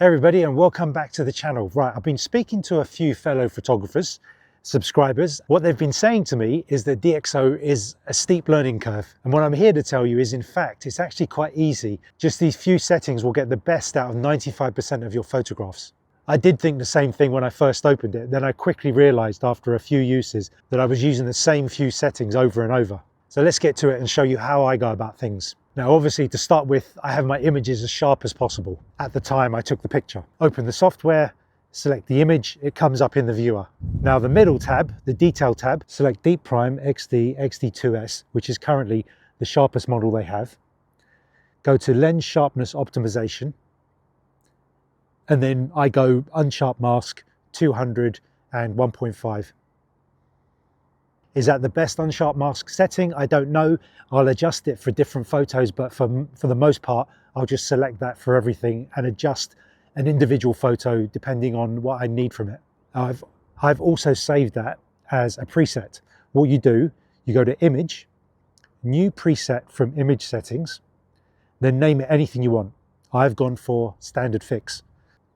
Hey everybody, and welcome back to the channel. Right, I've been speaking to a few fellow photographers, subscribers. What they've been saying to me is that DxO is a steep learning curve. And what I'm here to tell you is, in fact, it's actually quite easy. Just these few settings will get the best out of 95% of your photographs. I did think the same thing when I first opened it. Then I quickly realized after a few uses that I was using the same few settings over and over. So let's get to it and show you how I go about things. Now, obviously, to start with, I have my images as sharp as possible at the time I took the picture. Open the software, select the image, it comes up in the viewer. Now, the middle tab, the detail tab, select Deep Prime XD XD2S, which is currently the sharpest model they have. Go to Lens Sharpness Optimization, and then I go Unsharp Mask 200 and 1.5. Is that the best unsharp mask setting? I don't know. I'll adjust it for different photos, but for the most part, I'll just select that for everything and adjust an individual photo depending on what I need from it. I've also saved that as a preset. What you do, you go to Image, New Preset from Image Settings, then name it anything you want. I've gone for Standard Fix.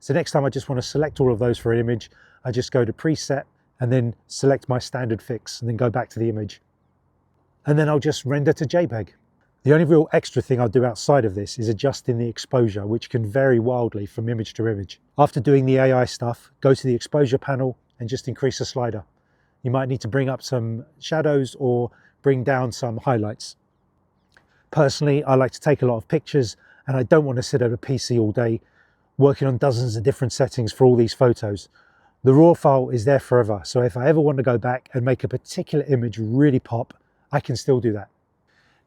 So next time I just want to select all of those for an image, I just go to Preset, and then select my standard fix and then go back to the image. And then I'll just render to JPEG. The only real extra thing I'll do outside of this is adjusting the exposure, which can vary wildly from image to image. After doing the AI stuff, go to the exposure panel and just increase the slider. You might need to bring up some shadows or bring down some highlights. Personally, I like to take a lot of pictures and I don't want to sit at a PC all day working on dozens of different settings for all these photos. The raw file is there forever, so if I ever want to go back and make a particular image really pop, I can still do that.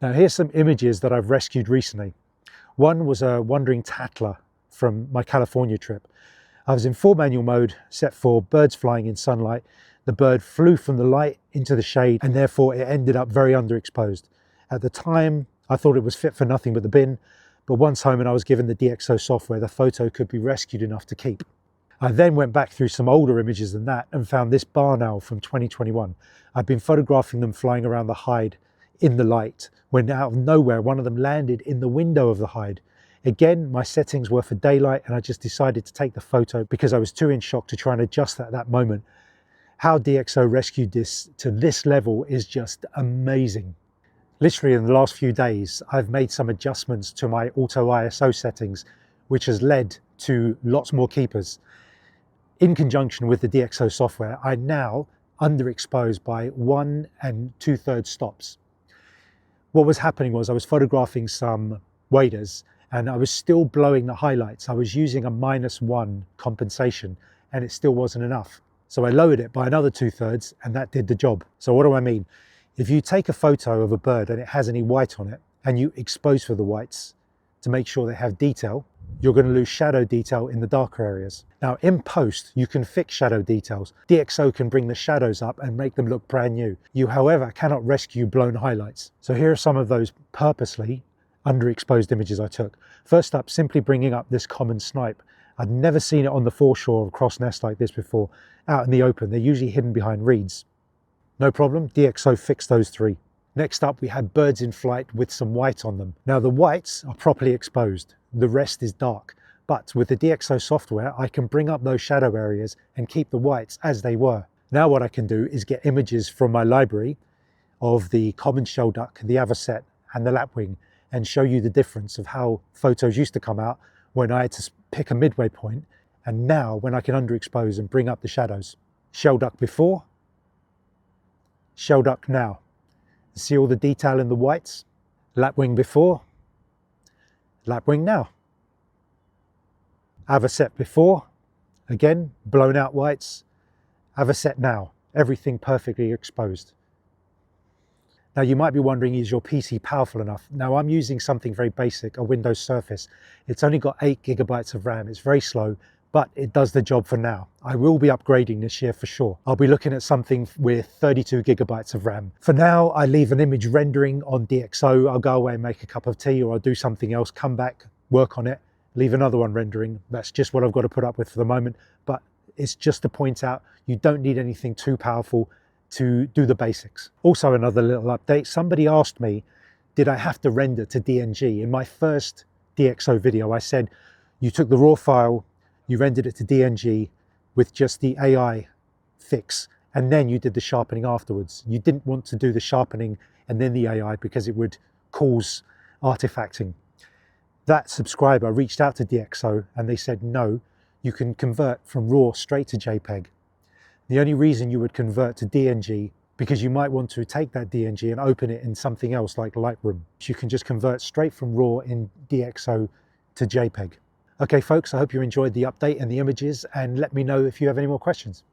Now here's some images that I've rescued recently. One was a wandering tattler from my California trip. I was in full manual mode, set for birds flying in sunlight. The bird flew from the light into the shade and therefore it ended up very underexposed. At the time, I thought it was fit for nothing but the bin, but once home and I was given the DxO software, the photo could be rescued enough to keep. I then went back through some older images than that and found this barn owl from 2021. I've been photographing them flying around the hide in the light when out of nowhere one of them landed in the window of the hide. Again, my settings were for daylight and I just decided to take the photo because I was too in shock to try and adjust that at that moment. How DxO rescued this to this level is just amazing. Literally in the last few days, I've made some adjustments to my auto ISO settings, which has led to lots more keepers. In conjunction with the DxO software, I now underexpose by 1 2/3 stops. What was happening was I was photographing some waders and I was still blowing the highlights. I was using a -1 compensation and it still wasn't enough. So I lowered it by another 2/3 and that did the job. So what do I mean? If you take a photo of a bird and it has any white on it and you expose for the whites to make sure they have detail, you're going to lose shadow detail in the darker areas. Now in post, you can fix shadow details. DxO can bring the shadows up and make them look brand new. You, however, cannot rescue blown highlights. So here are some of those purposely underexposed images I took. First up, simply bringing up this common snipe. I'd never seen it on the foreshore of a cross nest like this before. Out in the open, they're usually hidden behind reeds. No problem, DxO fixed those three. Next up, we had birds in flight with some white on them. Now the whites are properly exposed. The rest is dark. But with the DxO software, I can bring up those shadow areas and keep the whites as they were. Now what I can do is get images from my library of the common shelduck, the avocet and the lapwing and show you the difference of how photos used to come out when I had to pick a midway point and now when I can underexpose and bring up the shadows. Shelduck before, shelduck now. See all the detail in the whites? Lapwing before, lapwing now. Avocet before, again, blown out whites. Avocet now, everything perfectly exposed. Now you might be wondering, is your PC powerful enough? Now I'm using something very basic, a Windows Surface. It's only got 8 GB of RAM, it's very slow, but it does the job for now. I will be upgrading this year for sure. I'll be looking at something with 32 GB of RAM. For now, I leave an image rendering on DxO. I'll go away and make a cup of tea or I'll do something else, come back, work on it, leave another one rendering. That's just what I've got to put up with for the moment. But it's just to point out, you don't need anything too powerful to do the basics. Also another little update, somebody asked me, did I have to render to DNG? In my first DxO video, I said, you took the raw file, you rendered it to DNG with just the AI fix, and then you did the sharpening afterwards. You didn't want to do the sharpening and then the AI because it would cause artifacting. That subscriber reached out to DxO and they said, no, you can convert from RAW straight to JPEG. The only reason you would convert to DNG, because you might want to take that DNG and open it in something else like Lightroom. You can just convert straight from RAW in DxO to JPEG. Okay folks, I hope you enjoyed the update and the images, and let me know if you have any more questions.